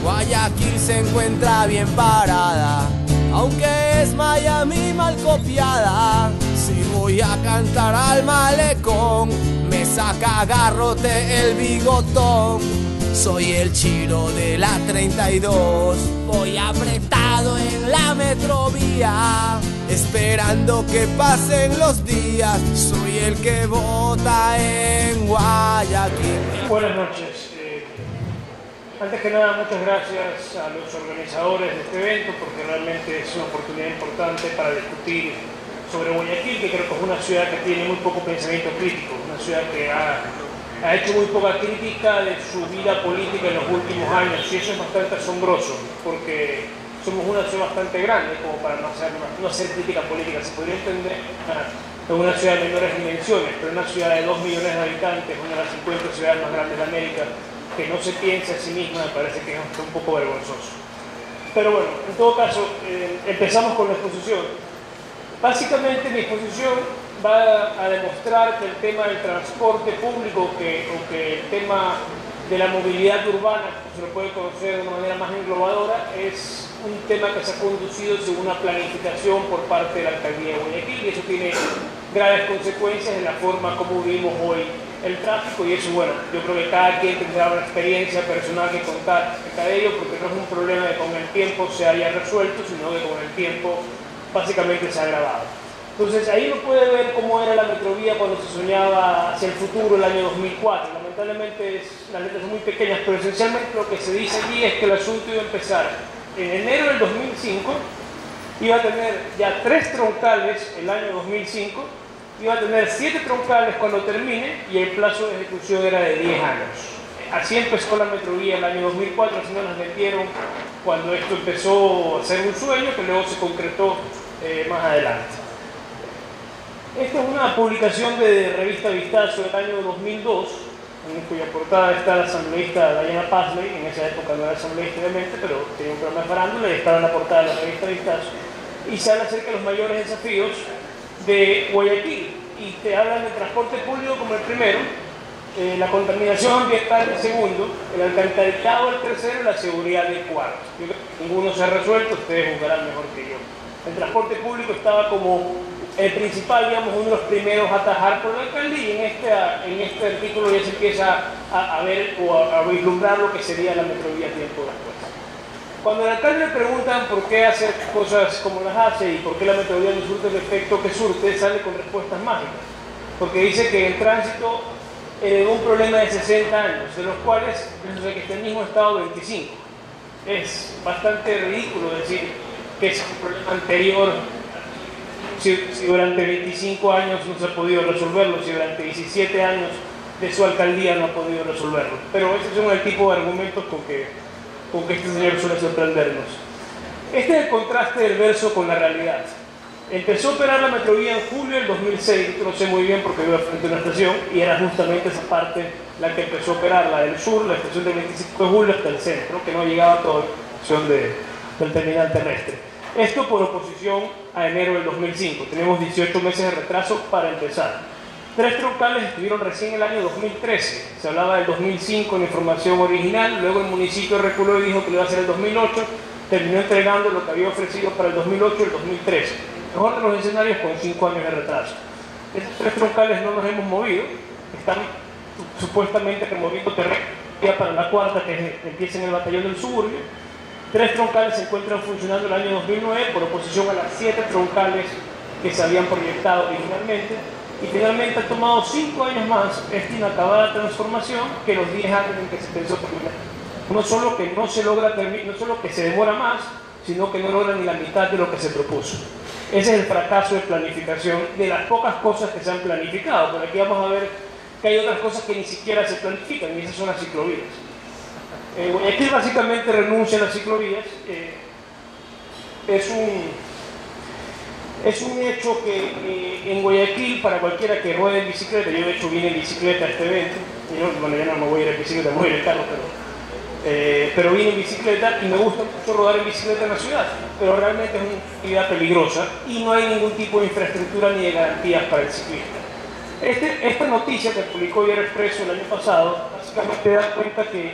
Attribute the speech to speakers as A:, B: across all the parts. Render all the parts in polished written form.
A: Guayaquil se encuentra bien parada, aunque es Miami mal copiada. Si voy a cantar al malecón, me saca garrote el bigotón. Soy el chiro de la 32, voy apretado en la metrovía, esperando que pasen los días. Soy el que vota en Guayaquil.
B: Buenas noches. Antes que nada, muchas gracias a los organizadores de este evento, porque realmente es una oportunidad importante para discutir sobre Guayaquil, que creo que es una ciudad que tiene muy poco pensamiento crítico, una ciudad que ha hecho muy poca crítica de su vida política en los últimos años, y eso es bastante asombroso, porque somos una ciudad bastante grande como para no hacer crítica política. Se podría entender en una ciudad de menores dimensiones, pero una ciudad de 2 millones de habitantes, una de las 50 ciudades más grandes de América, que no se piense a sí misma, me parece que es un poco vergonzoso. Pero bueno, en todo caso, empezamos con la exposición. Básicamente mi exposición va a demostrar que el tema del transporte público o que el tema de la movilidad urbana, se lo puede conocer de una manera más englobadora, es un tema que se ha conducido según una planificación por parte de la Alcaldía de Guayaquil, y eso tiene graves consecuencias en la forma como vivimos hoy el tráfico, y eso, bueno, yo creo que cada quien tendrá una experiencia personal que contar acerca de ello, porque no es un problema de con el tiempo se haya resuelto, sino que con el tiempo básicamente se ha agravado. Entonces ahí uno puede ver cómo era la metrovía cuando se soñaba hacia el futuro, el año 2004. Lamentablemente las letras son muy pequeñas, pero esencialmente lo que se dice allí es que el asunto iba a empezar en enero del 2005, iba a tener ya 3 troncales el año 2005, iba a tener 7 troncales cuando termine, y el plazo de ejecución era de 10 años. Así empezó la metrovía el año 2004, así nos las metieron cuando esto empezó a ser un sueño que luego se concretó más adelante. Esta es una publicación de revista Vistazo del año 2002, en cuya portada está la asambleísta Diana Pazley. En esa época no era asambleísta obviamente, pero tenía un programa de farándula y estaba en la portada de la revista Vistazo, y se habla acerca de los mayores desafíos de Guayaquil, y te hablan del transporte público como el primero, la contaminación ambiental el segundo, el alcantarillado el tercero y la seguridad el cuarto. Yo creo que ninguno se ha resuelto, ustedes juzgarán mejor que yo. El transporte público estaba como el principal, digamos, uno de los primeros a atajar por la alcaldía, y en este artículo ya se empieza a ver o a vislumbrar lo que sería la metrovía tiempo después. Cuando al alcalde le preguntan por qué hacer cosas como las hace y por qué la metodología no surte el efecto que surte, sale con respuestas mágicas. Porque dice que el tránsito heredó un problema de 60 años, de los cuales que está en el mismo estado 25. Es bastante ridículo decir que es un problema anterior si durante 25 años no se ha podido resolverlo, si durante 17 años de su alcaldía no ha podido resolverlo. Pero esos son el tipo de argumentos con que este señor suele sorprendernos. Este es el contraste del verso con la realidad. Empezó a operar la metrovía en julio del 2006, no sé muy bien porque vivo frente a una estación, y era justamente esa parte la que empezó a operar, la del sur, la estación del 25 de julio hasta el centro, que no llegaba a toda la estación del terminal terrestre. Esto por oposición a enero del 2005. Tenemos 18 meses de retraso para empezar. 3 troncales estuvieron recién en el año 2013. Se hablaba del 2005 en la información original, luego el municipio reculó y dijo que lo iba a hacer el 2008, terminó entregando lo que había ofrecido para el 2008 y el 2013. Mejor de los escenarios con 5 años de retraso. Estos 3 troncales no nos hemos movido, están supuestamente removiendo terreno para la cuarta, que empieza en el batallón del suburbio. 3 troncales se encuentran funcionando el año 2009 por oposición a las 7 troncales que se habían proyectado originalmente. Y finalmente ha tomado 5 años más esta inacabada transformación que los 10 años en que se pensó terminar. No solo que no se logra terminar, no solo que se demora más, sino que no logra ni la mitad de lo que se propuso. Ese es el fracaso de planificación, de las pocas cosas que se han planificado. Por aquí vamos a ver que hay otras cosas que ni siquiera se planifican, y esas son las ciclovías. Guayaquil básicamente renuncia a las ciclovías. Es un hecho que en Guayaquil, para cualquiera que ruede en bicicleta, yo de hecho vine en bicicleta a este evento, y yo, bueno, ya no me voy a ir en bicicleta, me voy a ir en carro, pero vine en bicicleta y me gusta mucho rodar en bicicleta en la ciudad, pero realmente es una actividad peligrosa y no hay ningún tipo de infraestructura ni de garantías para el ciclista. Esta noticia que publicó Diario Expreso el año pasado, básicamente da cuenta que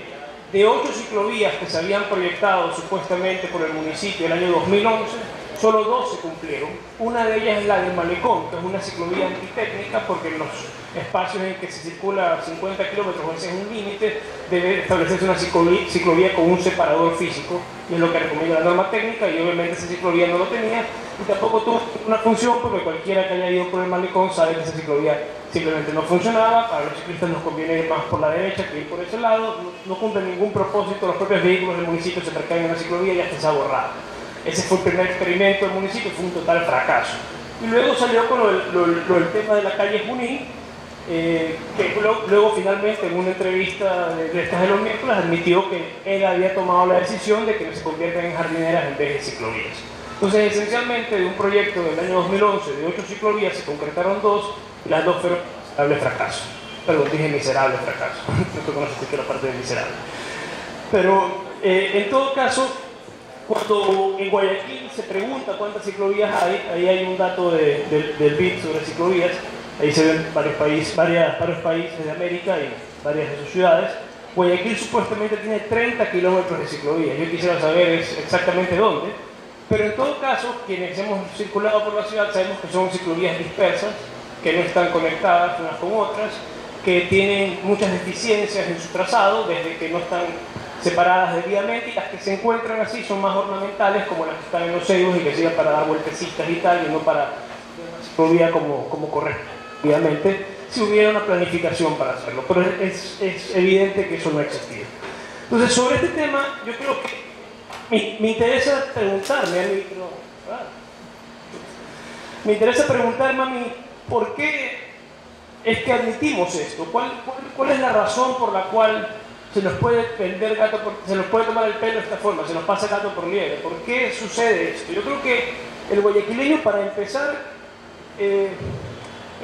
B: de 8 ciclovías que se habían proyectado supuestamente por el municipio el año 2011, solo 2 se cumplieron. Una de ellas es la del Malecón, que es una ciclovía antitécnica porque en los espacios en que se circula 50 kilómetros, o ese es un límite, debe establecerse una ciclovía con un separador físico, y es lo que recomienda la norma técnica, y obviamente esa ciclovía no lo tenía, y tampoco tuvo una función porque cualquiera que haya ido por el Malecón sabe que esa ciclovía simplemente no funcionaba. Para los ciclistas nos conviene ir más por la derecha que ir por ese lado, no cumple ningún propósito, los propios vehículos del municipio se recaen en la ciclovía y hasta se ha borrado. Ese fue el primer experimento del municipio, fue un total fracaso. Y luego salió con el tema de la calle Junín, que luego finalmente en una entrevista de estas de los miércoles admitió que él había tomado la decisión de que no se conviertan en jardineras en vez de ciclovías. Entonces, esencialmente, de un proyecto del año 2011 de 8 ciclovías se concretaron 2, y las 2 fueron miserable fracaso. Perdón, dije miserable fracaso. Creo que no se escuchó la parte de miserable. Pero, en todo caso, cuando en Guayaquil se pregunta cuántas ciclovías hay, ahí hay un dato del BID sobre ciclovías. Ahí se ven varios países de América y varias de sus ciudades. Guayaquil supuestamente tiene 30 kilómetros de ciclovías. Yo quisiera saber exactamente dónde. Pero en todo caso, quienes hemos circulado por la ciudad sabemos que son ciclovías dispersas, que no están conectadas unas con otras, que tienen muchas deficiencias en su trazado, desde que no están separadas debidamente, y las que se encuentran así son más ornamentales, como las que están en los cedros y que sirven para dar vueltecitas y tal, y no para una ciclovía como corresponde. Obviamente, si hubiera una planificación para hacerlo, pero es evidente que eso no existía. Entonces, sobre este tema, yo creo que me interesa preguntarme a mí, ¿por qué es que admitimos esto? ¿Cuál es la razón por la cual se nos puede se nos puede tomar el pelo de esta forma, se nos pasa gato por liebre? ¿Por qué sucede esto? Yo creo que el guayaquileño, para empezar,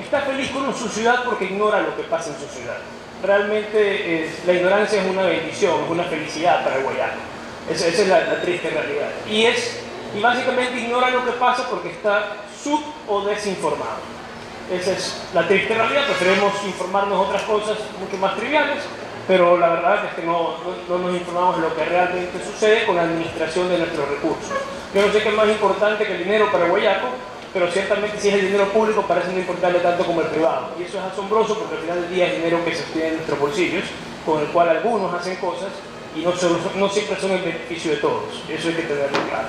B: está feliz con su ciudad porque ignora lo que pasa en su ciudad. Realmente la ignorancia es una bendición, es una felicidad para el guayaco. Esa es la triste realidad. Y básicamente ignora lo que pasa porque está sub o desinformado. Esa es la triste realidad. Preferimos informarnos de otras cosas mucho más triviales, pero la verdad es que no nos informamos de lo que realmente sucede con la administración de nuestros recursos. Yo no sé qué es más importante que el dinero para el guayaco, pero ciertamente si es el dinero público parece no importarle tanto como el privado. Y eso es asombroso porque al final del día es dinero que se obtiene en nuestros bolsillos, con el cual algunos hacen cosas y no siempre son en beneficio de todos. Eso hay que tenerlo claro.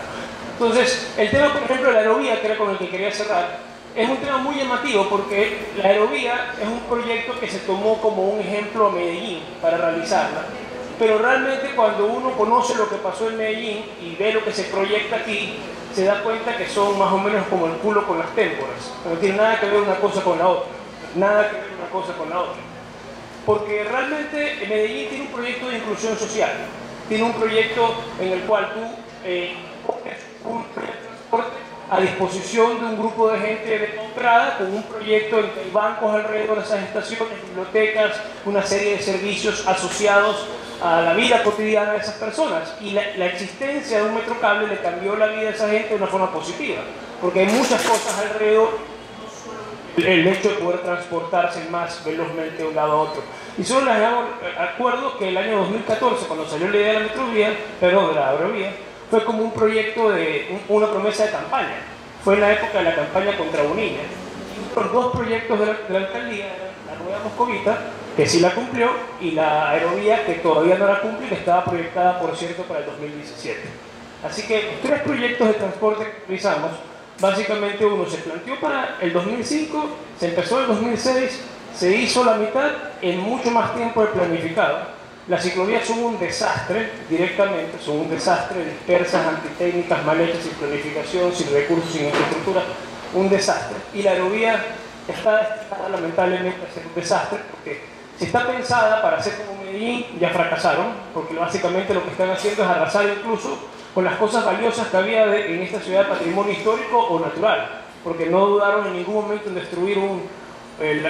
B: Entonces, el tema, por ejemplo, de la aerovía, que era con el que quería cerrar, es un tema muy llamativo porque la aerovía es un proyecto que se tomó como un ejemplo a Medellín para realizarla. Pero realmente cuando uno conoce lo que pasó en Medellín y ve lo que se proyecta aquí, se da cuenta que son más o menos como el culo con las témporas. No tiene nada que ver una cosa con la otra. Nada que ver una cosa con la otra. Porque realmente Medellín tiene un proyecto de inclusión social. Tiene un proyecto en el cual tú pones un transporte a disposición de un grupo de gente de entrada, con un proyecto en que hay bancos alrededor de esas estaciones, bibliotecas, una serie de servicios asociados a la vida cotidiana de esas personas. Y la existencia de un metrocable le cambió la vida a esa gente de una forma positiva, porque hay muchas cosas alrededor. El hecho de poder transportarse más velozmente de un lado a otro. Y solo les hago acuerdo que el año 2014, cuando salió la idea de la aerovía, fue como un proyecto una promesa de campaña. Fue en la época de la campaña contra Bonilla. Los 2 proyectos de la alcaldía eran la rueda moscovita, que sí la cumplió, y la aerovía, que todavía no la cumple y que estaba proyectada, por cierto, para el 2017. Así que 3 proyectos de transporte que utilizamos. Básicamente uno se planteó para el 2005, se empezó en el 2006, se hizo la mitad en mucho más tiempo de planificado. Las ciclovías son un desastre, directamente, son un desastre, dispersas, antitécnicas, mal hechas, sin planificación, sin recursos, sin infraestructura, un desastre. Y la aerovía está destinada lamentablemente a ser un desastre, porque si está pensada para hacer como Medellín, ya fracasaron, porque básicamente lo que están haciendo es arrasar incluso con las cosas valiosas que había en esta ciudad de patrimonio histórico o natural, porque no dudaron en ningún momento en destruir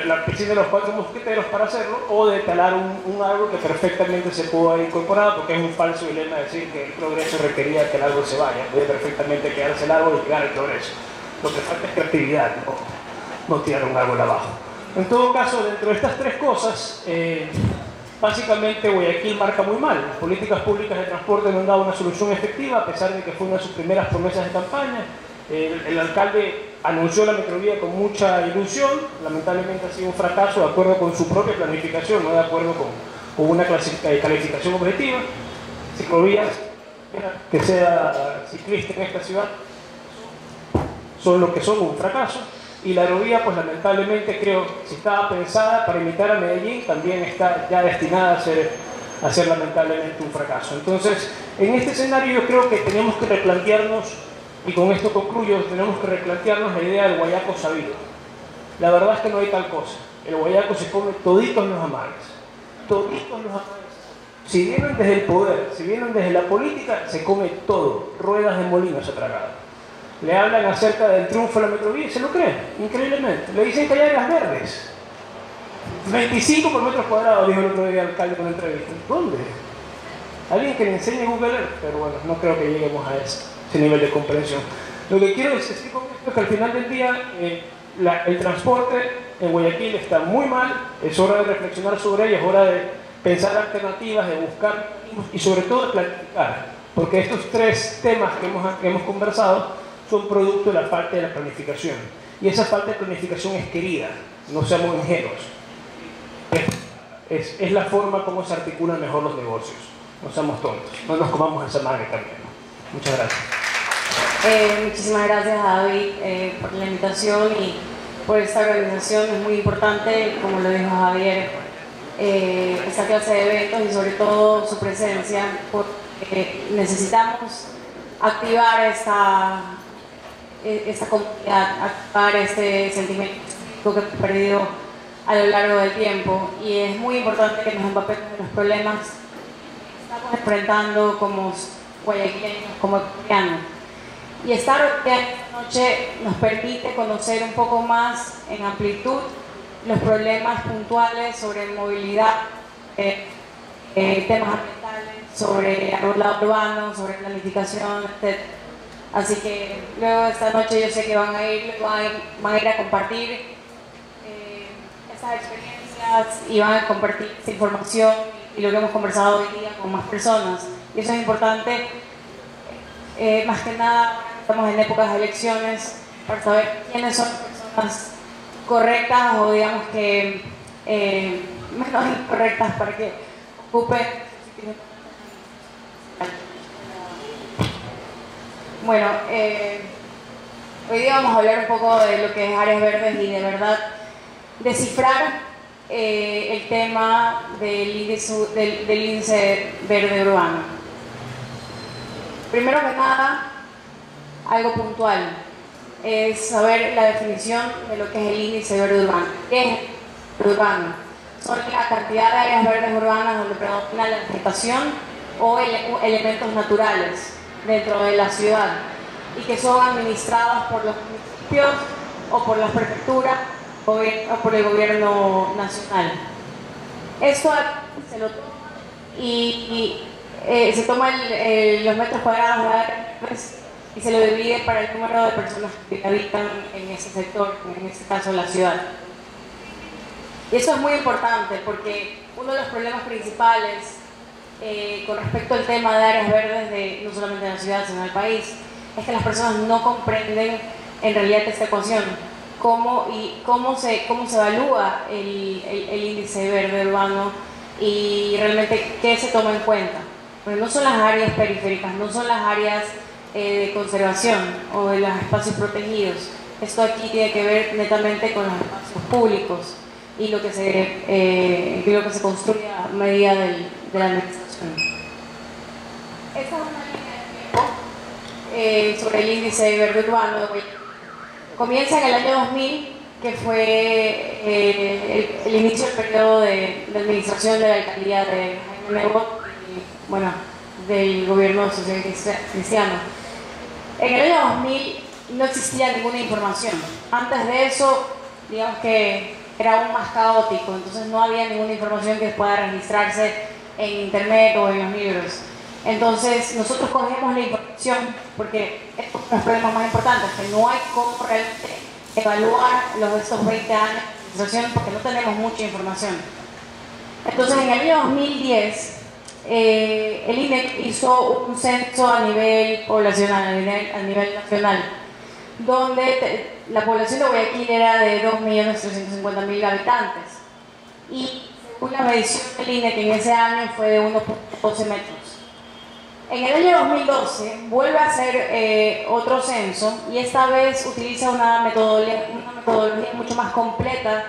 B: la piscina de los 4 mosqueteros para hacerlo, o de talar un árbol que perfectamente se pudo haber incorporado, porque es un falso dilema decir que el progreso requería que el árbol se vaya. Puede perfectamente quedarse el árbol y llegar al progreso. Lo que falta es creatividad, no tirar un árbol abajo. En todo caso, dentro de estas 3 cosas, Básicamente Guayaquil marca muy mal. Las políticas públicas de transporte no han dado una solución efectiva, a pesar de que fue una de sus primeras promesas de campaña. El alcalde anunció la metrovía con mucha ilusión, lamentablemente ha sido un fracaso de acuerdo con su propia planificación, no de acuerdo con una calificación objetiva. Ciclovías que sea ciclista en esta ciudad son lo que son, un fracaso. Y la aerovía, pues lamentablemente creo, si estaba pensada para imitar a Medellín, también está ya destinada a ser lamentablemente un fracaso. Entonces, en este escenario yo creo que tenemos que replantearnos, y con esto concluyo, tenemos que replantearnos la idea del guayaco sabido. La verdad es que no hay tal cosa. El guayaco se come toditos los amagues. Toditos los amagues. Si vienen desde el poder, si vienen desde la política, se come todo. Ruedas de molino se ha tragado. Le hablan acerca del triunfo de la metrovía y se lo creen, increíblemente. Le dicen que hay áreas verdes. 25 por metros cuadrados, dijo el otro día el alcalde con la entrevista. ¿Dónde? Alguien que le enseñe Google Earth, pero bueno, no creo que lleguemos a ese nivel de comprensión. Lo que quiero decir con esto es que al final del día el transporte en Guayaquil está muy mal, es hora de reflexionar sobre ello, es hora de pensar alternativas, de buscar y sobre todo de planificar, porque estos tres temas que hemos conversado son producto de la falta de la planificación. Y esa falta de planificación es querida, no seamos ingenuos. Es la forma como se articulan mejor los negocios. No seamos tontos, no nos comamos esa madre también. Muchas gracias.
C: Muchísimas gracias a David por la invitación y por esta organización. Es muy importante, como lo dijo Javier, esta clase de eventos y sobre todo su presencia, porque necesitamos activar esta comunidad, activar este sentimiento que hemos perdido a lo largo del tiempo, y es muy importante que nos empapemos en los problemas que estamos enfrentando como guayaquileños, como ecuatorianos. Y estar hoy esta noche nos permite conocer un poco más en amplitud los problemas puntuales sobre movilidad, temas ambientales, sobre arbolado urbano, sobre planificación, etc. Así que luego de esta noche yo sé que van a ir a compartir estas experiencias y van a compartir esta información y lo que hemos conversado hoy día con más personas. Y eso es importante, más que nada estamos en épocas de elecciones, para saber quiénes son las personas correctas o digamos que menos incorrectas para que ocupen. Bueno, hoy día vamos a hablar un poco de lo que es áreas verdes y de verdad descifrar el tema del índice verde urbano. Primero que nada, algo puntual, es saber la definición de lo que es el índice verde urbano. ¿Qué es verde urbano? Son la cantidad de áreas verdes urbanas donde predomina la vegetación o elementos naturales dentro de la ciudad y que son administradas por los municipios o por las prefecturas o por el gobierno nacional. Esto se lo toma y se toma los metros cuadrados de áreas y se lo divide para el número de personas que habitan en ese sector, en este caso la ciudad. Y eso es muy importante porque uno de los problemas principales con respecto al tema de áreas verdes, no solamente en la ciudad, sino en el país, es que las personas no comprenden en realidad esta ecuación, cómo se evalúa el índice verde urbano y realmente qué se toma en cuenta. Porque no son las áreas periféricas, no son las áreas de conservación o de los espacios protegidos. Esto aquí tiene que ver netamente con los espacios públicos y lo que se construye a medida de la administración. Esta es una línea de tiempo sobre el índice verde urbano. Comienza en el año 2000, que fue el inicio del periodo de administración de la alcaldía de Jaime Nebot y, bueno, del gobierno social cristiano. En el año 2000 no existía ninguna información. Antes de eso, digamos que era aún más caótico, entonces no había ninguna información que pueda registrarse en internet o en los libros. Entonces nosotros cogemos la información porque es uno de los problemas más importantes, que no hay cómo realmente evaluar estos 20 años de administración porque no tenemos mucha información. Entonces, en el año 2010, el INEC hizo un censo a nivel poblacional, a nivel nacional, donde la población de Guayaquil era de 2.350.000 habitantes. Y según la medición del INEC en ese año fue de 1.12 metros. En el año 2012 vuelve a hacer otro censo y esta vez utiliza una metodología mucho más completa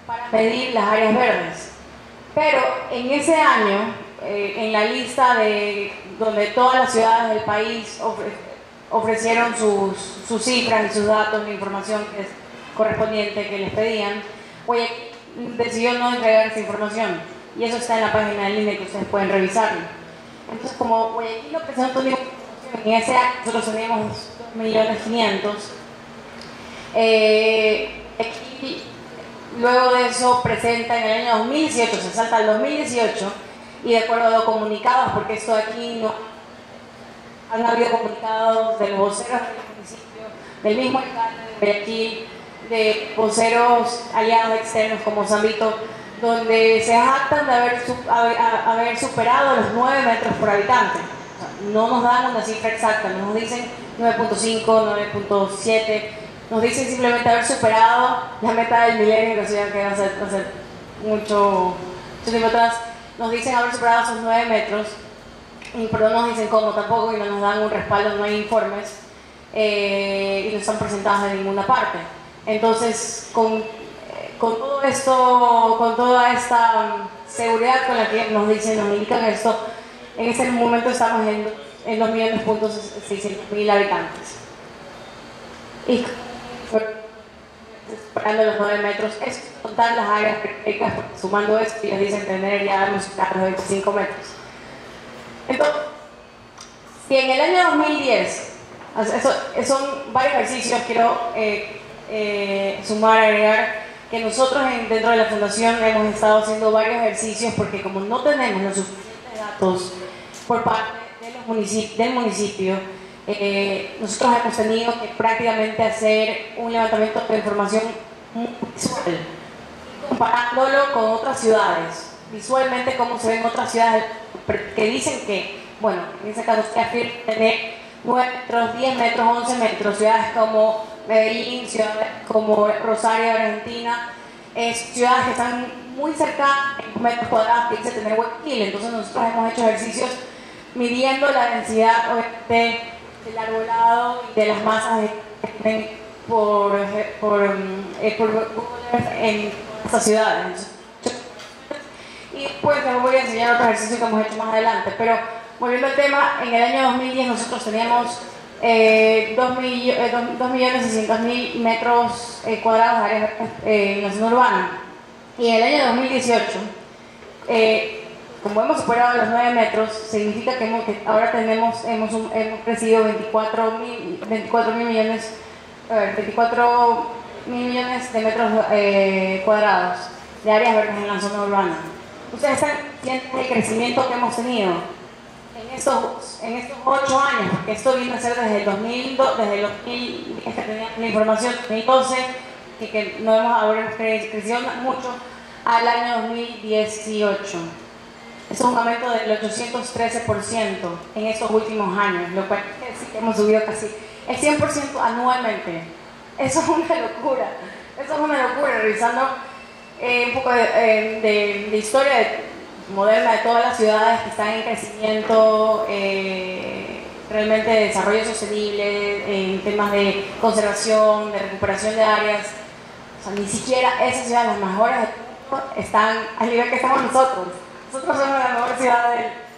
C: para medir las áreas verdes. Pero en ese año, en la lista donde todas las ciudades del país ofrecieron sus cifras y sus datos, la información correspondiente que les pedían, Guayaquil decidió no entregar esa información y eso está en la página del INE que ustedes pueden revisarlo. Entonces, como Guayaquil no presentó ninguna información en ese año, nosotros teníamos 2.500.000. Luego de eso presenta en el año 2018, se salta al 2018 y de acuerdo a los comunicados, porque esto aquí no han habido comunicados de los voceros del municipio, del mismo alcalde de Guayaquil, de voceros aliados externos como Zambito, donde se jactan de haber superado los 9 metros por habitante. O sea, no nos dan una cifra exacta, no nos dicen 9.5, 9.7, nos dicen simplemente haber superado la meta del milenio, que va a ser mucho tiempo atrás. Nos dicen haber superado esos 9 metros, pero no nos dicen cómo tampoco y no nos dan un respaldo, no hay informes y no están presentados en ninguna parte. Entonces, con todo esto, con toda esta seguridad con la que nos dicen, nos indican esto, en este momento estamos en 2.600.000 habitantes. Y superando los 9 metros, es contar las áreas periféricas, sumando esto y les dicen tener ya los 25 metros. Entonces, si en el año 2010, son varios ejercicios, quiero sumar, agregar, que nosotros dentro de la Fundación hemos estado haciendo varios ejercicios porque como no tenemos los suficientes datos por parte del municipio, nosotros hemos tenido que prácticamente hacer un levantamiento de información muy visual, comparándolo con otras ciudades, visualmente cómo se ven otras ciudades que dicen que, bueno, en ese caso que afirma tener 9 metros, 10 metros, 11 metros, ciudades como Medellín, ciudades como Rosario, Argentina, ciudades que están muy cerca en metros cuadrados que dice tener Guayaquil. Entonces nosotros hemos hecho ejercicios midiendo la densidad del arbolado y de las masas que tienen por en estas ciudades. Y después les voy a enseñar otro ejercicio que hemos hecho más adelante, pero volviendo al tema, en el año 2010 nosotros teníamos 2.600.000 metros cuadrados de área en la zona urbana. Y en el año 2018, como hemos superado los 9 metros, significa que ahora hemos crecido 24 mil millones de metros cuadrados de áreas verdes en la zona urbana. Ustedes están viendo el crecimiento que hemos tenido en estos 8 años, porque esto viene a ser desde el 2002, desde el 2010 que teníamos la información, 2012, que no habremos crecido mucho, al año 2018. Es un aumento del 813% en estos últimos años, lo cual quiere decir que hemos subido casi el 100% anualmente. Eso es una locura, revisando un poco de historia moderna de todas las ciudades que están en crecimiento, realmente de desarrollo sostenible, en temas de conservación, de recuperación de áreas. O sea, ni siquiera esas ciudades, las mejores del mundo, están al nivel que estamos nosotros. Nosotros somos la mejor ciudad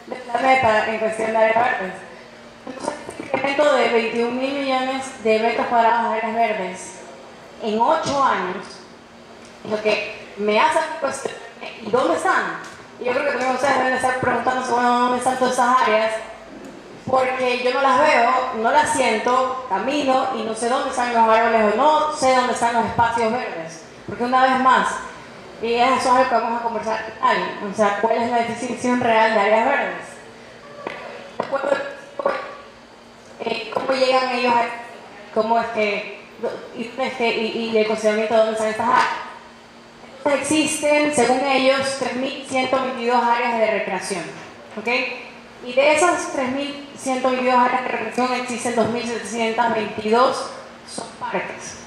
C: del planeta en cuestión de áreas verdes. Entonces, este incremento de 21.000 millones de metros cuadrados de áreas verdes en 8 años es lo que me hace cuestionar, ¿y dónde están? Y yo creo que también ustedes deben estar preguntándose, bueno, ¿dónde están todas esas áreas? Porque yo no las veo, no las siento, camino y no sé dónde están los árboles o no sé dónde están los espacios verdes. Porque una vez más, y eso es algo que vamos a conversar al final, o sea, ¿cuál es la definición real de áreas verdes? ¿Cómo llegan ellos a cómo es que y el consideramiento de dónde están estas áreas? Existen, según ellos, 3.122 áreas de recreación, ¿ok? Y de esas 3.122 áreas de recreación existen 2.722 son parques.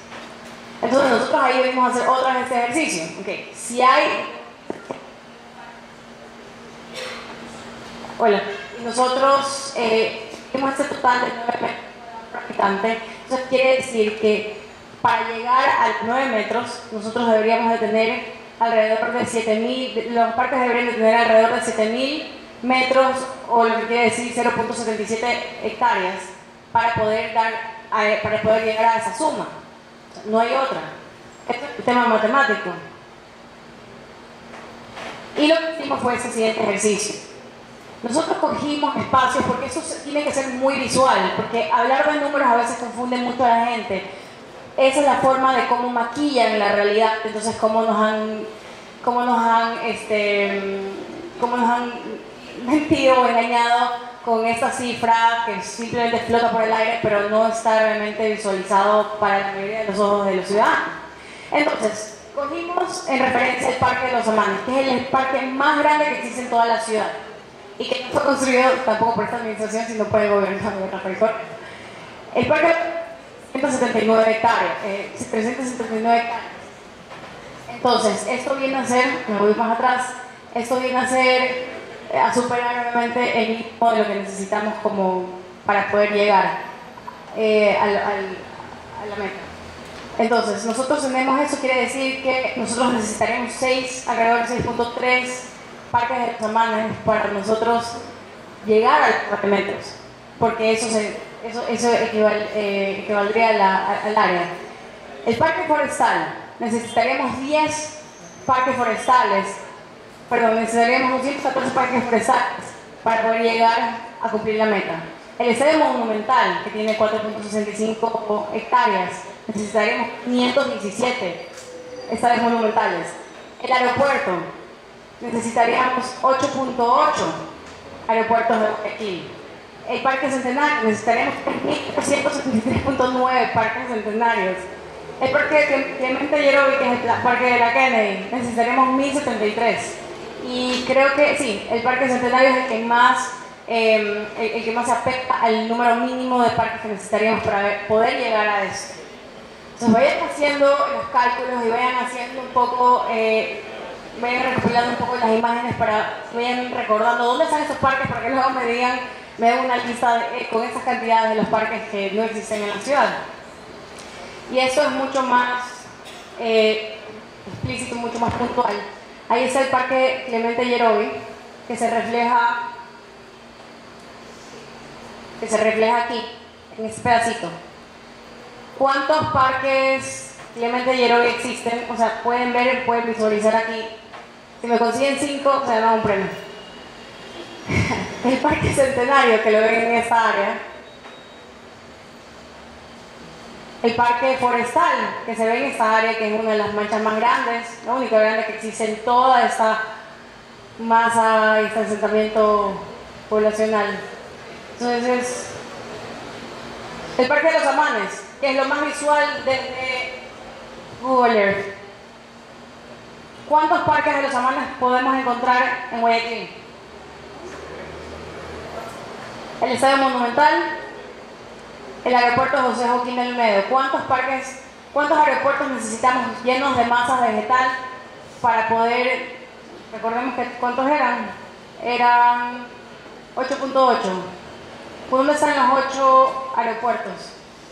C: Entonces nosotros ahí venimos a hacer otra vez este ejercicio, ¿ok? Si hay... Hola, y nosotros tenemos este total de 9 metros practicante, entonces quiere decir que para llegar a 9 metros, nosotros deberíamos de tener alrededor de 7.000, los parques deberían de tener alrededor de 7.000 metros, o lo que quiere decir 0.77 hectáreas, para poder llegar a esa suma. No hay otra. Este es un tema matemático. Y lo que hicimos fue ese siguiente ejercicio. Nosotros cogimos espacios, porque eso tiene que ser muy visual, porque hablar de números a veces confunde mucho a la gente. Esa es la forma de cómo maquillan la realidad, entonces cómo nos han mentido o engañado con esta cifra que simplemente flota por el aire, pero no está realmente visualizado para la mayoría de los ojos de los ciudadanos. Entonces, cogimos en referencia el Parque de los Amanes, que es el parque más grande que existe en toda la ciudad y que no fue construido tampoco por esta administración, sino por el gobierno de Rafael Correa. El parque 379 hectáreas. Entonces, esto viene a ser, me voy más atrás, esto viene a ser, a superar obviamente el mínimo de lo que necesitamos como para poder llegar a la meta. Entonces, nosotros tenemos eso, quiere decir que nosotros necesitaremos alrededor de 6.3 parques de los Amanes para nosotros llegar a los 4 metros, porque eso equivaldría al área. El parque forestal, necesitaríamos 10 parques forestales, perdón, necesitaríamos 214 parques forestales para poder llegar a cumplir la meta. El estadio monumental, que tiene 4.65 hectáreas, necesitaremos 517 estadios monumentales. El aeropuerto, necesitaríamos 8.8 aeropuertos de Guayaquil. El Parque Centenario, necesitaremos 3.373.9 parques centenarios. El Parque Clemente Yerovi, que es el Parque de la Kennedy, necesitaremos 1.073. Y creo que sí, el Parque Centenario es el que más se apega al número mínimo de parques que necesitaríamos para poder llegar a eso. Entonces vayan haciendo los cálculos y vayan haciendo un poco, vayan recopilando un poco las imágenes vayan recordando dónde están esos parques para que luego me den una lista con esas cantidades de los parques que no existen en la ciudad. Y eso es mucho más explícito, mucho más puntual. Ahí está el Parque Clemente Yerovi, que se refleja aquí, en este pedacito. ¿Cuántos parques Clemente Yerovi existen? O sea, pueden visualizar aquí. Si me consiguen 5, se dan un premio. El Parque Centenario, que lo ven en esta área. El Parque Forestal, que se ve en esta área, que es una de las manchas más grandes, la única grande que existe en toda esta masa y este asentamiento poblacional. Entonces, el Parque de los Amanes, que es lo más visual desde Google Earth. ¿Cuántos parques de los Amanes podemos encontrar en Guayaquil? El Estadio Monumental, el aeropuerto José Joaquín del Medio. ¿Cuántos aeropuertos necesitamos llenos de masa vegetal para poder, recordemos que cuántos eran? Eran 8.8. ¿Dónde están los 8 aeropuertos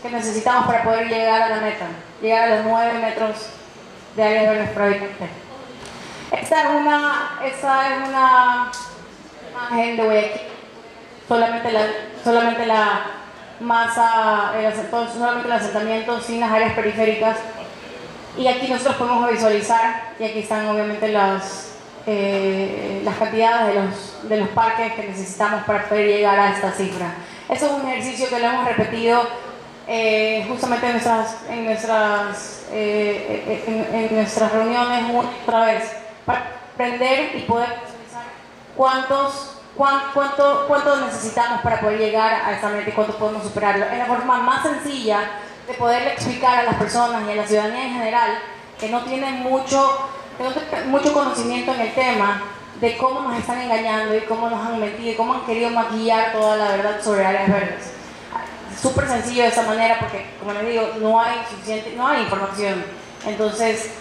C: que necesitamos para poder llegar a la meta? Llegar a los 9 metros de área verdes por habitante. Esta es una imagen de Guayaquil. Solamente la masa, solamente el asentamiento sin las áreas periféricas. Y aquí nosotros podemos visualizar, y aquí están obviamente las cantidades de los parques que necesitamos para poder llegar a esta cifra. Eso es un ejercicio que lo hemos repetido justamente en nuestras reuniones una y otra vez, para aprender y poder visualizar cuánto necesitamos para poder llegar a esta meta y cuánto podemos superarlo. Es la forma más sencilla de poderle explicar a las personas y a la ciudadanía en general que no tienen mucho tengo mucho conocimiento en el tema de cómo nos están engañando y cómo nos han mentido y cómo han querido maquillar toda la verdad sobre áreas verdes. Súper sencillo de esa manera porque, como les digo, no hay información. Entonces,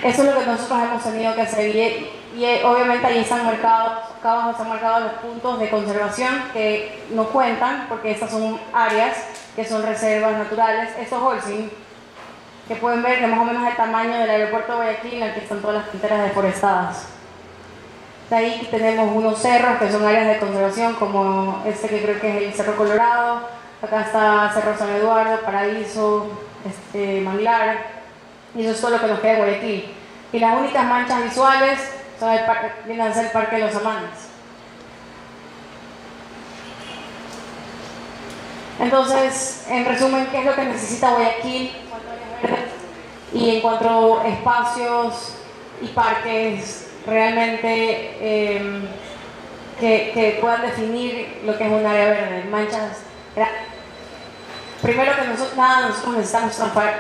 C: eso es lo que nosotros hemos tenido que hacer y obviamente ahí están marcados, acá abajo están marcados los puntos de conservación que no cuentan porque estas son áreas que son reservas naturales. Esto es Holcim, que pueden ver que más o menos el tamaño del aeropuerto de Guayaquil, en el que están todas las canteras deforestadas. De ahí tenemos unos cerros que son áreas de conservación como este que creo que es el Cerro Colorado, acá está Cerro San Eduardo, Paraíso, Manglar, y eso es todo lo que nos queda de Guayaquil. Y las únicas manchas visuales son vienen a ser el Parque de los Amanes. Entonces, en resumen, ¿qué es lo que necesita Guayaquil en cuanto a áreas verdes y en cuanto a espacios y parques realmente que puedan definir lo que es un área verde? Manchas grandes. Primero que nosotros necesitamos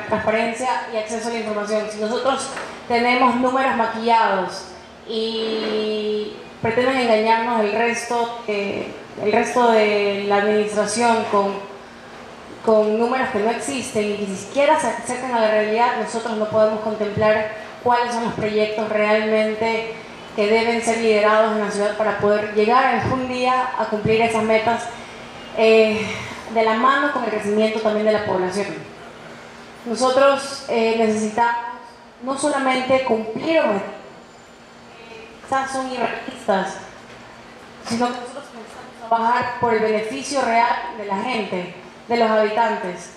C: transparencia y acceso a la información. Si nosotros tenemos números maquillados y pretenden engañarnos el resto de la administración con números que no existen y ni siquiera se acercan a la realidad, nosotros no podemos contemplar cuáles son los proyectos realmente que deben ser liderados en la ciudad para poder llegar algún día a cumplir esas metas de la mano con el crecimiento también de la población. Nosotros necesitamos no solamente cumplir objetivos, quizás son irrealistas, sino que nosotros necesitamos trabajar por el beneficio real de la gente, de los habitantes.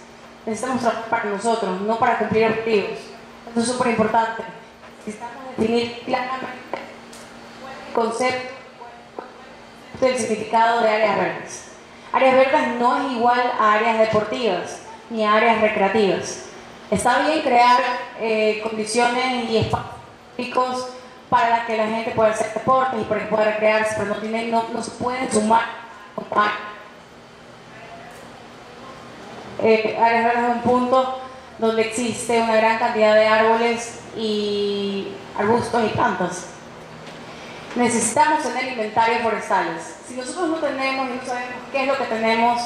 C: Necesitamos trabajar para nosotros, no para cumplir objetivos. Eso es súper importante. Necesitamos definir claramente el concepto del significado de áreas verdes. Áreas verdes no es igual a áreas deportivas ni a áreas recreativas. Está bien crear condiciones y espacios para que la gente pueda hacer deportes y para que pueda recrearse, pero no se pueden sumar. Áreas verdes es un punto donde existe una gran cantidad de árboles y arbustos y plantas. Necesitamos tener inventarios forestales. Si nosotros no tenemos y no sabemos qué es lo que tenemos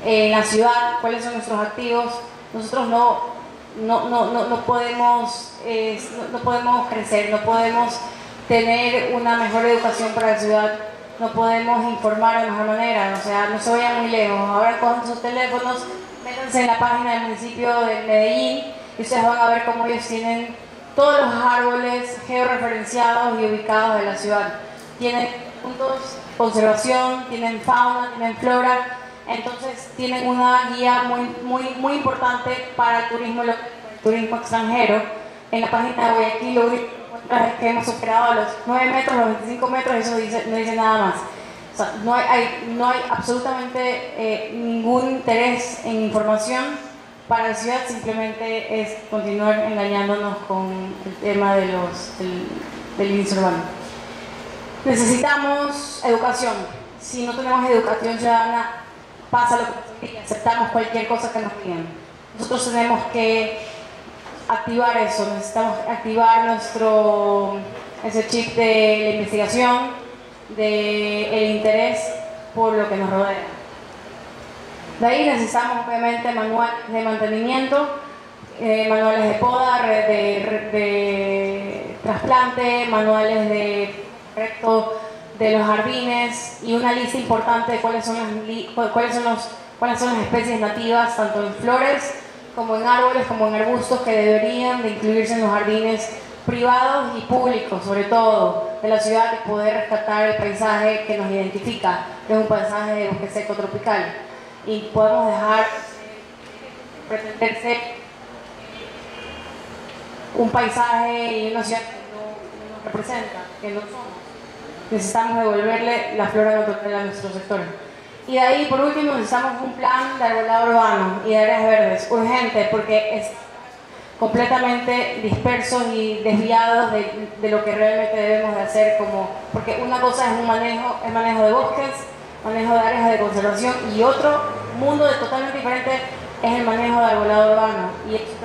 C: en la ciudad, cuáles son nuestros activos, nosotros no podemos crecer, no podemos tener una mejor educación para la ciudad, no podemos informar de mejor manera. O sea, no se vayan muy lejos. Ahora cojan sus teléfonos, métanse en la página del municipio de Medellín y ustedes van a ver cómo ellos tienen todos los árboles georreferenciados y ubicados de la ciudad. Tienen puntos de conservación, tienen fauna, tienen flora, entonces tienen una guía muy importante para el turismo extranjero. En la página de Guayaquil lo único es que hemos superado los 9 metros, los 25 metros, y eso no dice nada más. O sea, no hay absolutamente ningún interés en información para la ciudad, simplemente es continuar engañándonos con el tema del índice urbano. Necesitamos educación. Si no tenemos educación ciudadana, pasa lo que aceptamos cualquier cosa que nos digan. Nosotros tenemos que activar eso, necesitamos activar ese chip de la investigación, del interés por lo que nos rodea. De ahí necesitamos obviamente manuales de mantenimiento, manuales de poda, de trasplante, manuales de correcto de los jardines y una lista importante de cuáles son las especies nativas, tanto en flores como en árboles, como en arbustos, que deberían de incluirse en los jardines privados y públicos, sobre todo de la ciudad, y poder rescatar el paisaje que nos identifica, que es un paisaje de bosque seco tropical. Y podemos dejar pretenderse un paisaje y una ciudad que no nos representa, que no somos. Necesitamos devolverle la flora natural a nuestro sector. Y de ahí, por último, necesitamos un plan de arbolado urbano y de áreas verdes, urgente, porque es completamente dispersos y desviados de lo que realmente debemos de hacer, porque una cosa es el manejo de bosques, manejo de áreas de conservación, y otro mundo totalmente diferente es el manejo de arbolado urbano, y eso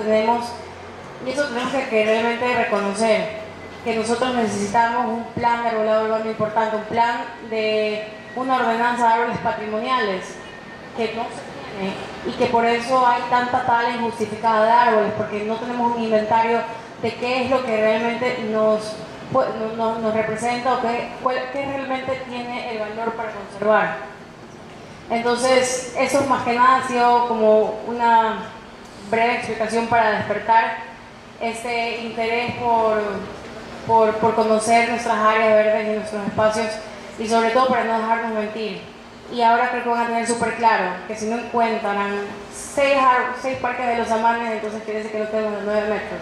C: tenemos que realmente reconocer. que nosotros necesitamos un plan de arbolado urbano importante, un plan de una ordenanza de árboles patrimoniales que no se tiene y que por eso hay tanta tala injustificada de árboles, porque no tenemos un inventario de qué es lo que realmente nos representa o qué realmente tiene el valor para conservar. Entonces, eso más que nada ha sido como una breve explicación para despertar este interés por conocer nuestras áreas verdes y nuestros espacios, y sobre todo para no dejarnos mentir. Y ahora creo que van a tener súper claro que si no encuentran 6 parques de los Amanes, entonces quiere decir que no tenemos los 9 metros.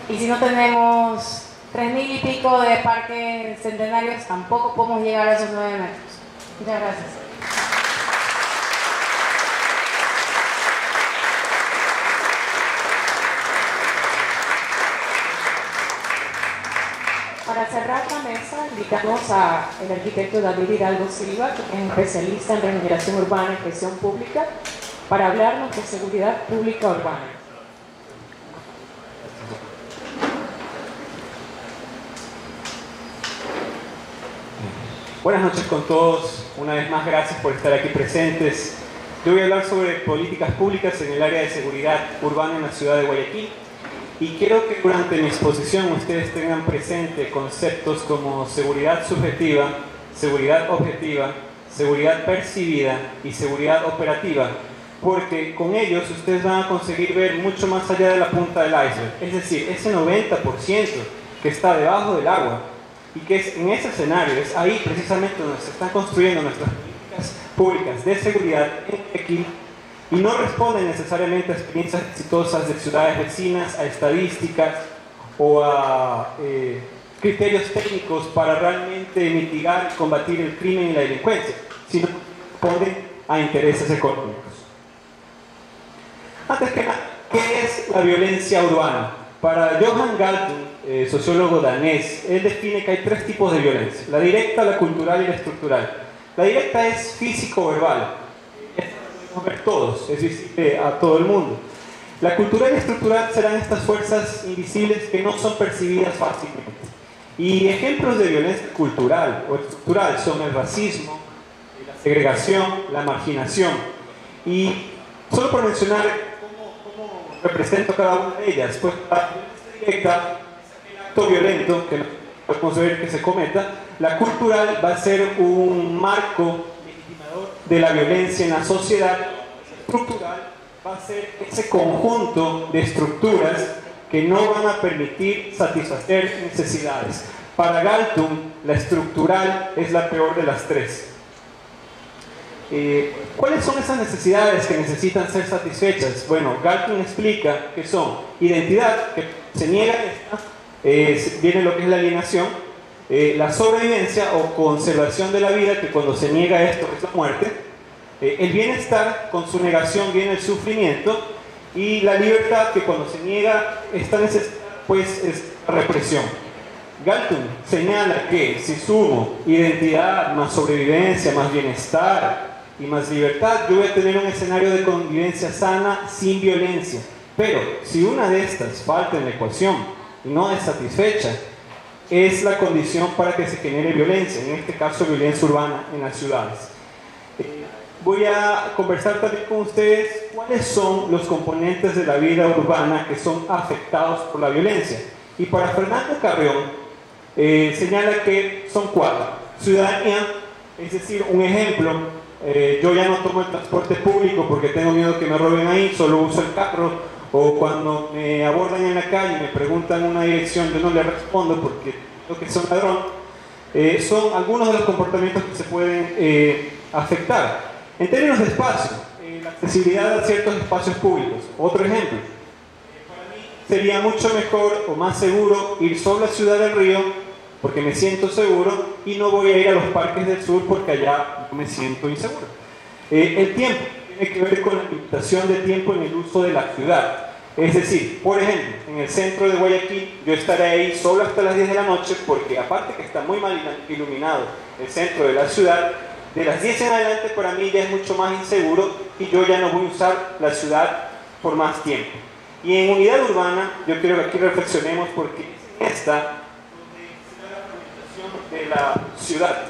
C: Y si no tenemos 3.000 y pico de parques centenarios, tampoco podemos llegar a esos 9 metros. Muchas gracias.
D: Para cerrar la mesa, invitamos al arquitecto David Hidalgo Silva, que es especialista en regeneración urbana y gestión pública, para hablarnos de seguridad pública urbana.
E: Buenas noches con todos. Una vez más, gracias por estar aquí presentes. Yo voy a hablar sobre políticas públicas en el área de seguridad urbana en la ciudad de Guayaquil. Y quiero que durante mi exposición ustedes tengan presente conceptos como seguridad subjetiva, seguridad objetiva, seguridad percibida y seguridad operativa, porque con ellos ustedes van a conseguir ver mucho más allá de la punta del iceberg, es decir, ese 90% que está debajo del agua, y que es en ese escenario, es ahí precisamente donde se están construyendo nuestras políticas públicas de seguridad en Guayaquil. Y no responden necesariamente a experiencias exitosas de ciudades vecinas, a estadísticas o a criterios técnicos para realmente mitigar y combatir el crimen y la delincuencia, sino que responden a intereses económicos. Antes que nada, ¿qué es la violencia urbana? Para Johan Galtung, sociólogo danés, él define que hay 3 tipos de violencia: la directa, la cultural y la estructural. La directa es físico-verbal, ver todos, es decir, a todo el mundo. La cultural y estructural serán estas fuerzas invisibles que no son percibidas fácilmente. Y ejemplos de violencia cultural o estructural son el racismo, la segregación, la marginación. Y solo por mencionar cómo represento cada una de ellas, pues la violencia directa es el acto violento que podemos ver que se cometa. La cultural va a ser un marco de la violencia en la sociedad. Estructural va a ser ese conjunto de estructuras que no van a permitir satisfacer necesidades. Para Galtung, la estructural es la peor de las 3. ¿Cuáles son esas necesidades que necesitan ser satisfechas? Bueno, Galtung explica que son identidad, que se niega esta, viene lo que es la alienación, la sobrevivencia o conservación de la vida, que cuando se niega esto es la muerte, el bienestar, con su negación viene el sufrimiento, y la libertad, que cuando se niega esta necesidad, pues es la represión. Galtung señala que si sumo identidad más sobrevivencia, más bienestar y más libertad, yo voy a tener un escenario de convivencia sana sin violencia. Pero si una de estas falta en la ecuación y no es satisfecha, es la condición para que se genere violencia, en este caso violencia urbana en las ciudades. Voy a conversar también con ustedes cuáles son los componentes de la vida urbana que son afectados por la violencia. Y para Fernando Carrión señala que son 4. Ciudadanía, es decir, un ejemplo, yo ya no tomo el transporte público porque tengo miedo que me roben ahí, solo uso el carro, o cuando me abordan en la calle y me preguntan una dirección, yo no le respondo porque creo que soy un ladrón. Son algunos de los comportamientos que se pueden afectar. En términos de espacio, la accesibilidad a ciertos espacios públicos. Otro ejemplo, para mí sería mucho mejor o más seguro ir solo a Ciudad del Río porque me siento seguro, y no voy a ir a los parques del sur porque allá me siento inseguro. El tiempo tiene que ver con la limitación de tiempo en el uso de la ciudad. Es decir, por ejemplo, en el centro de Guayaquil yo estaré ahí solo hasta las 10 de la noche porque, aparte que está muy mal iluminado el centro de la ciudad, de las 10 en adelante para mí ya es mucho más inseguro y yo ya no voy a usar la ciudad por más tiempo. Y en unidad urbana, yo quiero que aquí reflexionemos, porque esta de la ciudad.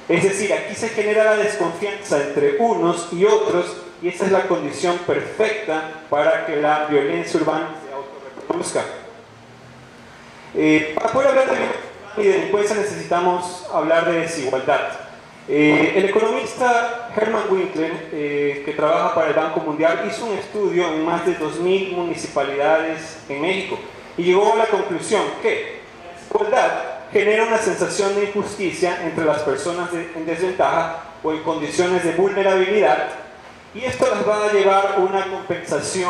E: Es decir, aquí se genera la desconfianza entre unos y otros, y esa es la condición perfecta para que la violencia urbana se autorreproduzca. Para poder hablar de violencia y delincuencia necesitamos hablar de desigualdad. El economista Herman Winkler, que trabaja para el Banco Mundial, hizo un estudio en más de 2.000 municipalidades en México y llegó a la conclusión que la desigualdad genera una sensación de injusticia entre las personas en desventaja o en condiciones de vulnerabilidad, y esto las va a llevar a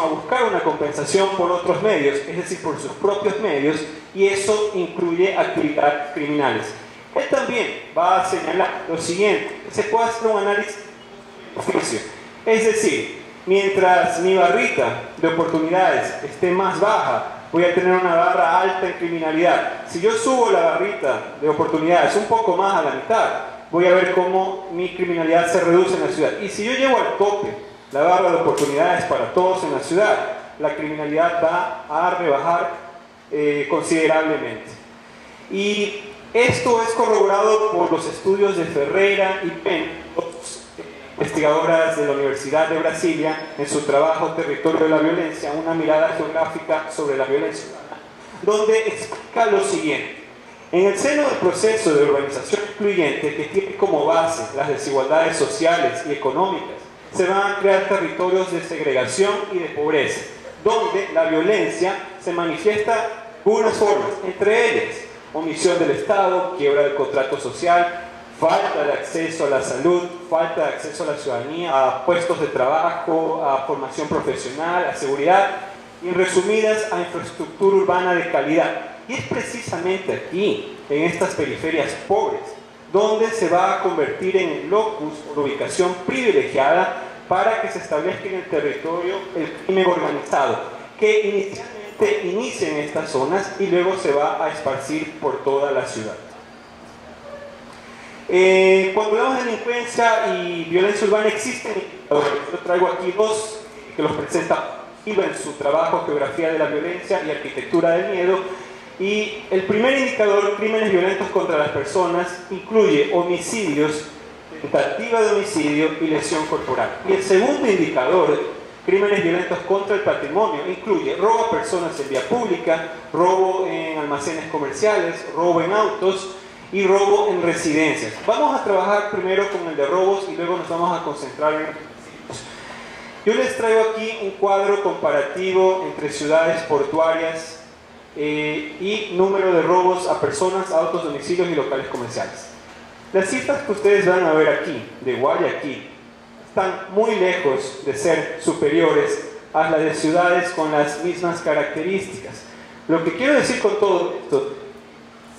E: buscar una compensación por otros medios, es decir, por sus propios medios, y eso incluye actividades criminales. Él también va a señalar lo siguiente: que se puede hacer un análisis de oficio, es decir, mientras mi barrita de oportunidades esté más baja, voy a tener una barra alta en criminalidad. Si yo subo la barrita de oportunidades un poco más a la mitad, voy a ver cómo mi criminalidad se reduce en la ciudad. Y si yo llevo al tope la barra de oportunidades para todos en la ciudad, la criminalidad va a rebajar considerablemente. Y esto es corroborado por los estudios de Ferreira y Penn, dos investigadoras de la Universidad de Brasilia, en su trabajo Territorio de la Violencia, una mirada geográfica sobre la violencia urbana, donde explica lo siguiente. En el seno del proceso de urbanización incluyente, que tiene como base las desigualdades sociales y económicas, se van a crear territorios de segregación y de pobreza, donde la violencia se manifiesta de unas formas, entre ellas omisión del Estado, quiebra del contrato social, falta de acceso a la salud, falta de acceso a la ciudadanía, a puestos de trabajo, a formación profesional, a seguridad, y en resumidas, a infraestructura urbana de calidad. Y es precisamente aquí, en estas periferias pobres, donde se va a convertir en el locus o la ubicación privilegiada para que se establezca en el territorio el crimen organizado, que inicialmente inicia en estas zonas y luego se va a esparcir por toda la ciudad. Cuando hablamos de delincuencia y violencia urbana, existen indicadores. Yo traigo aquí dos que los presenta en su trabajo Geografía de la Violencia y Arquitectura del Miedo. Y el primer indicador, crímenes violentos contra las personas, incluye homicidios, tentativa de homicidio y lesión corporal. Y el segundo indicador, crímenes violentos contra el patrimonio, incluye robo a personas en vía pública, robo en almacenes comerciales, robo en autos y robo en residencias. Vamos a trabajar primero con el de robos y luego nos vamos a concentrar en homicidios. Yo les traigo aquí un cuadro comparativo entre ciudades portuarias y número de robos a personas, autos, domicilios y locales comerciales. Las cifras que ustedes van a ver aquí, de Guayaquil, están muy lejos de ser superiores a las de ciudades con las mismas características. Lo que quiero decir con todo esto,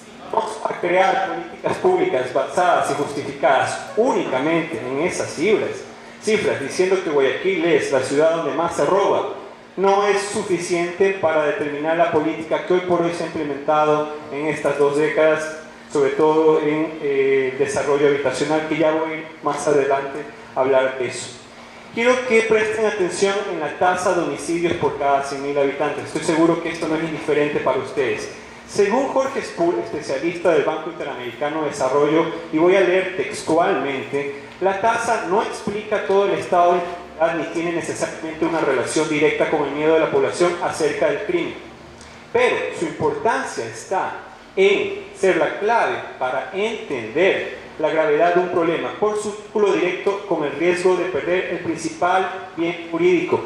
E: si vamos a crear políticas públicas basadas y justificadas únicamente en esas cifras, diciendo que Guayaquil es la ciudad donde más se roba, no es suficiente para determinar la política que hoy por hoy se ha implementado en estas 2 décadas, sobre todo en desarrollo habitacional, que ya voy más adelante a hablar de eso. Quiero que presten atención en la tasa de homicidios por cada 100.000 habitantes. Estoy seguro que esto no es indiferente para ustedes. Según Jorge Spur, especialista del Banco Interamericano de Desarrollo, y voy a leer textualmente, la tasa no explica todo el estado de inseguridad ni tiene necesariamente una relación directa con el miedo de la población acerca del crimen. Pero su importancia está en ser la clave para entender la gravedad de un problema por su vínculo directo con el riesgo de perder el principal bien jurídico,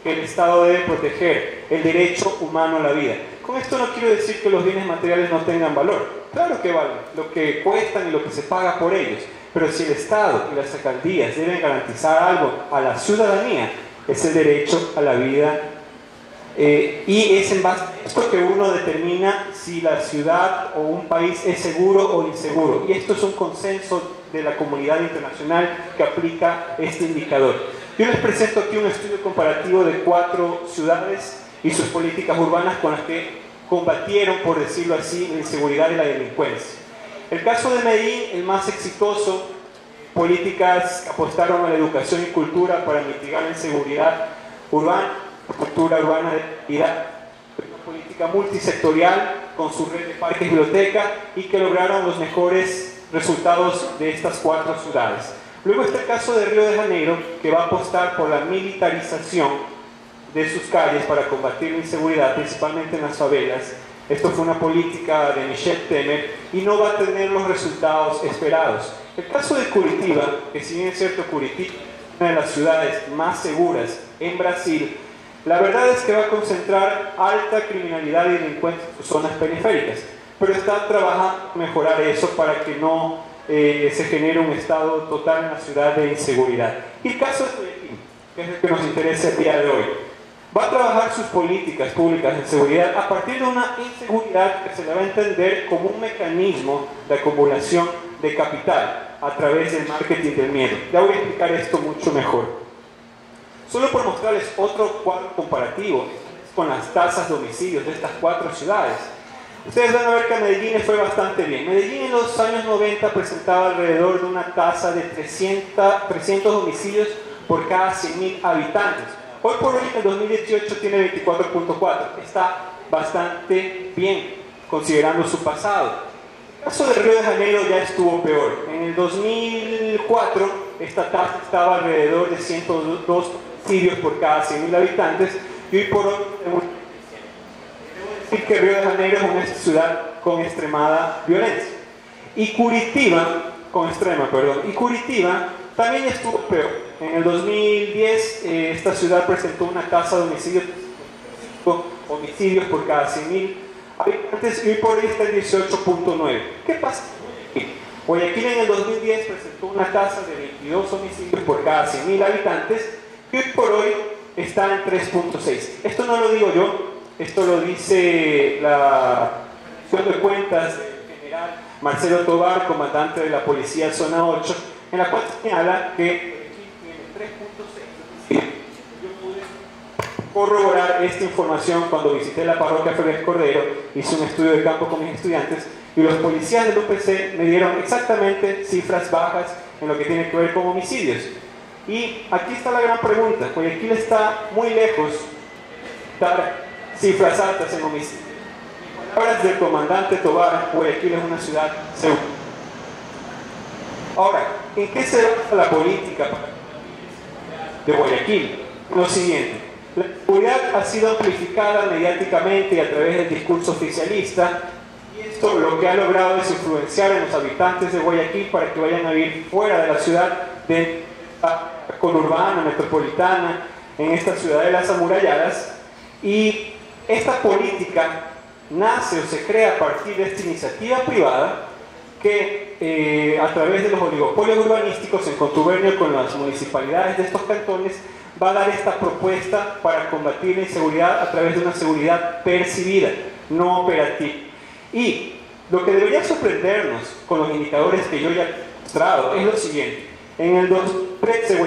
E: que el Estado debe proteger, el derecho humano a la vida. Con esto no quiero decir que los bienes materiales no tengan valor. Claro que valen, lo que cuestan y lo que se paga por ellos. Pero si el Estado y las alcaldías deben garantizar algo a la ciudadanía, es el derecho a la vida. Y es en base a esto que uno determina si la ciudad o un país es seguro o inseguro. Y esto es un consenso de la comunidad internacional que aplica este indicador. Yo les presento aquí un estudio comparativo de 4 ciudades y sus políticas urbanas con las que combatieron, por decirlo así, la inseguridad y la delincuencia. El caso de Medellín, el más exitoso, políticas que apostaron a la educación y cultura para mitigar la inseguridad urbana, cultura urbana de calidad, una política multisectorial con su red de parques y biblioteca y que lograron los mejores resultados de estas 4 ciudades. Luego está el caso de Río de Janeiro, que va a apostar por la militarización de sus calles para combatir la inseguridad, principalmente en las favelas. Esto fue una política de Michel Temer y no va a tener los resultados esperados. El caso de Curitiba, que si bien es cierto, Curitiba es una de las ciudades más seguras en Brasil, la verdad es que va a concentrar alta criminalidad y delincuencia en sus zonas periféricas, pero está trabajando en mejorar eso para que no se genere un estado total en la ciudad de inseguridad. Y el caso de Guayaquil, que es el que nos interesa el día de hoy, va a trabajar sus políticas públicas de seguridad a partir de una inseguridad que se le va a entender como un mecanismo de acumulación de capital a través del marketing del miedo. Ya voy a explicar esto mucho mejor. Solo por mostrarles otro cuadro comparativo con las tasas de homicidios de estas 4 ciudades. Ustedes van a ver que a Medellín le fue bastante bien. Medellín en los años 90 presentaba alrededor de una tasa de 300 homicidios por cada 100.000 habitantes. Hoy por hoy, en el 2018, tiene 24.4. Está bastante bien, considerando su pasado. El caso de Río de Janeiro ya estuvo peor. En el 2004, esta tasa estaba alrededor de 102 homicidios por cada 100.000 habitantes. Y hoy por hoy, debo decir que Río de Janeiro es una ciudad con extremada violencia. Y Curitiba también estuvo peor. En el 2010, esta ciudad presentó una tasa de homicidios por cada 100.000 habitantes y hoy por hoy está en 18.9. ¿Qué pasa? Guayaquil en el 2010 presentó una tasa de 22 homicidios por cada 100.000 habitantes y hoy por hoy está en 3.6. Esto no lo digo yo, esto lo dice la Comisión de Cuentas del general Marcelo Tovar, comandante de la Policía Zona 8, en la cual señala que 3.6. Yo pude corroborar esta información cuando visité la parroquia Félix Cordero, hice un estudio de campo con mis estudiantes y los policías del UPC me dieron exactamente cifras bajas en lo que tiene que ver con homicidios. Y aquí está la gran pregunta: Guayaquil está muy lejos de dar cifras altas en homicidios. En palabras del comandante Tovar, Guayaquil es una ciudad segura. Ahora, ¿en qué se basa la política de Guayaquil? Lo siguiente: la seguridad ha sido amplificada mediáticamente y a través del discurso oficialista, y esto lo que ha logrado es influenciar a los habitantes de Guayaquil para que vayan a vivir fuera de la ciudad, de la conurbana, metropolitana, en esta ciudad de las amuralladas. Y esta política nace o se crea a partir de esta iniciativa privada que a través de los oligopolios urbanísticos, en contubernio con las municipalidades de estos cantones, va a dar esta propuesta para combatir la inseguridad a través de una seguridad percibida, no operativa. Y lo que debería sorprendernos con los indicadores que yo ya he mostrado es lo siguiente: en el 2013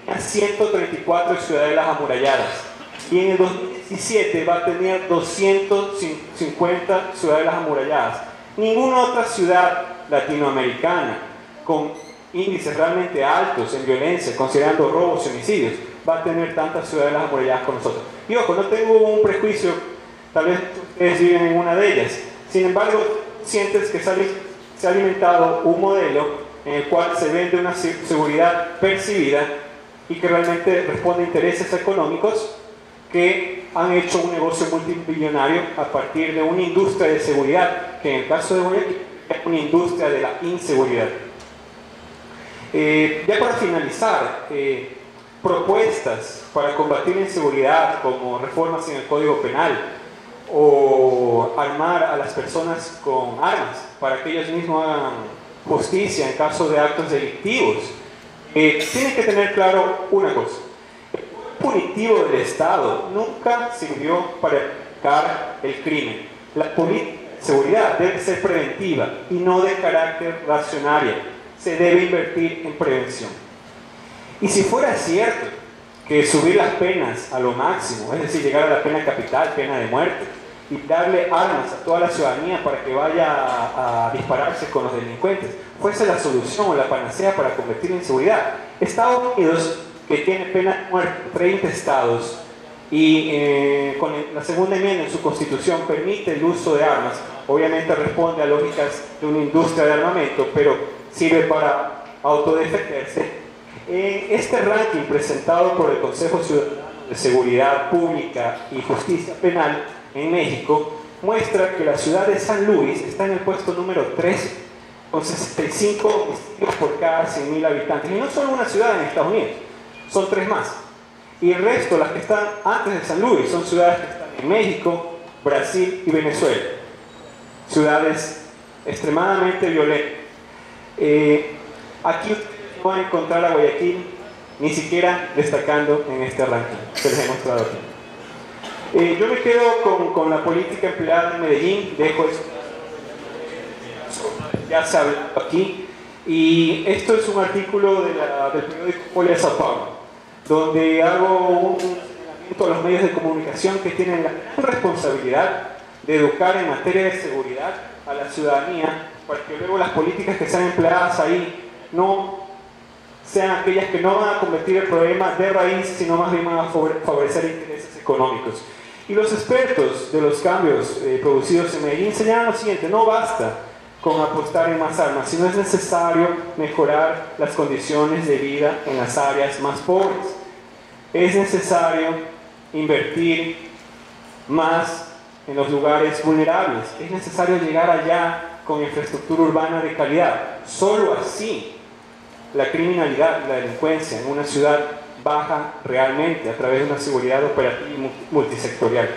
E: tenía 134 ciudadelas amuralladas y en el 2017 va a tener 250 ciudadelas amuralladas. Ninguna otra ciudad latinoamericana con índices realmente altos en violencia, considerando robos y homicidios, va a tener tantas ciudadelas amuralladas con nosotros. Y ojo, no tengo un prejuicio, tal vez ustedes viven en una de ellas. Sin embargo, sientes que se ha alimentado un modelo en el cual se vende una seguridad percibida y que realmente responde a intereses económicos que han hecho un negocio multimillonario a partir de una industria de seguridad, que en el caso de Guayaquil es una industria de la inseguridad. Ya para finalizar, propuestas para combatir la inseguridad como reformas en el Código Penal o armar a las personas con armas para que ellos mismos hagan justicia en caso de actos delictivos. Tienen que tener claro una cosa: el poder punitivo del Estado nunca sirvió para erradicar el crimen. La política de seguridad debe ser preventiva y no de carácter racionario. Se debe invertir en prevención. Y si fuera cierto que subir las penas a lo máximo, es decir, llegar a la pena capital, pena de muerte, y darle armas a toda la ciudadanía para que vaya a dispararse con los delincuentes, fuese la solución o la panacea para combatir la inseguridad. Estados Unidos, que tiene pena de muerte en 30 estados, y con la segunda enmienda en su constitución permite el uso de armas. Obviamente responde a lógicas de una industria de armamento, pero sirve para autodefenderse. Este ranking presentado por el Consejo Ciudadano de Seguridad Pública y Justicia Penal en México muestra que la ciudad de San Luis está en el puesto número 3 con 65 homicidios por cada 100.000 habitantes. Y no solo una ciudad en Estados Unidos, son 3 más. Y el resto, las que están antes de San Luis, son ciudades que están en México, Brasil y Venezuela. Ciudades extremadamente violentas. Aquí ustedes no van a encontrar a Guayaquil ni siquiera destacando en este ranking que les he mostrado aquí. Yo me quedo con la política empleada en Medellín, dejo eso, ya se ha hablado aquí, y esto es un artículo del periódico Folha de Sao Paulo, donde hago un señalamiento a los medios de comunicación que tienen la gran responsabilidad de educar en materia de seguridad a la ciudadanía, para que luego las políticas que sean empleadas ahí no sean aquellas que no van a convertir el problema de raíz, sino más bien van a favorecer intereses económicos. Y los expertos de los cambios producidos en Medellín señalan lo siguiente: no basta con apostar en más armas, sino es necesario mejorar las condiciones de vida en las áreas más pobres. Es necesario invertir más en los lugares vulnerables. Es necesario llegar allá con infraestructura urbana de calidad. Solo así la criminalidad y la delincuencia en una ciudad baja realmente a través de una seguridad operativa y multisectorial.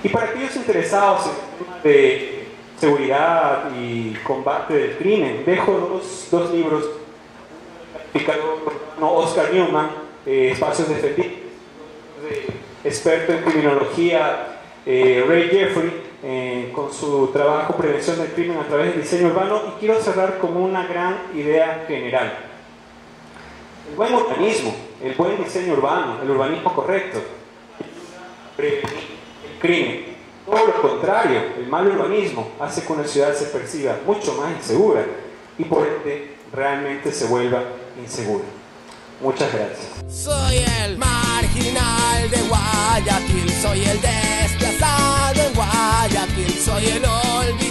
E: Y para aquellos interesados en el tema de seguridad y combate del crimen, dejo dos libros de Oscar Newman, Espacios Defendidos, de experto en criminología, Ray Jeffrey, con su trabajo Prevención del Crimen a través del diseño urbano. Y quiero cerrar con una gran idea general: el buen urbanismo, el buen diseño urbano, el urbanismo correcto, prevenir el crimen. Todo lo contrario, el mal urbanismo hace que una ciudad se perciba mucho más insegura y por ende realmente se vuelva insegura. Muchas gracias.
A: Soy el marginal de Guayaquil, soy el desplazado en Guayaquil, soy el olvidado.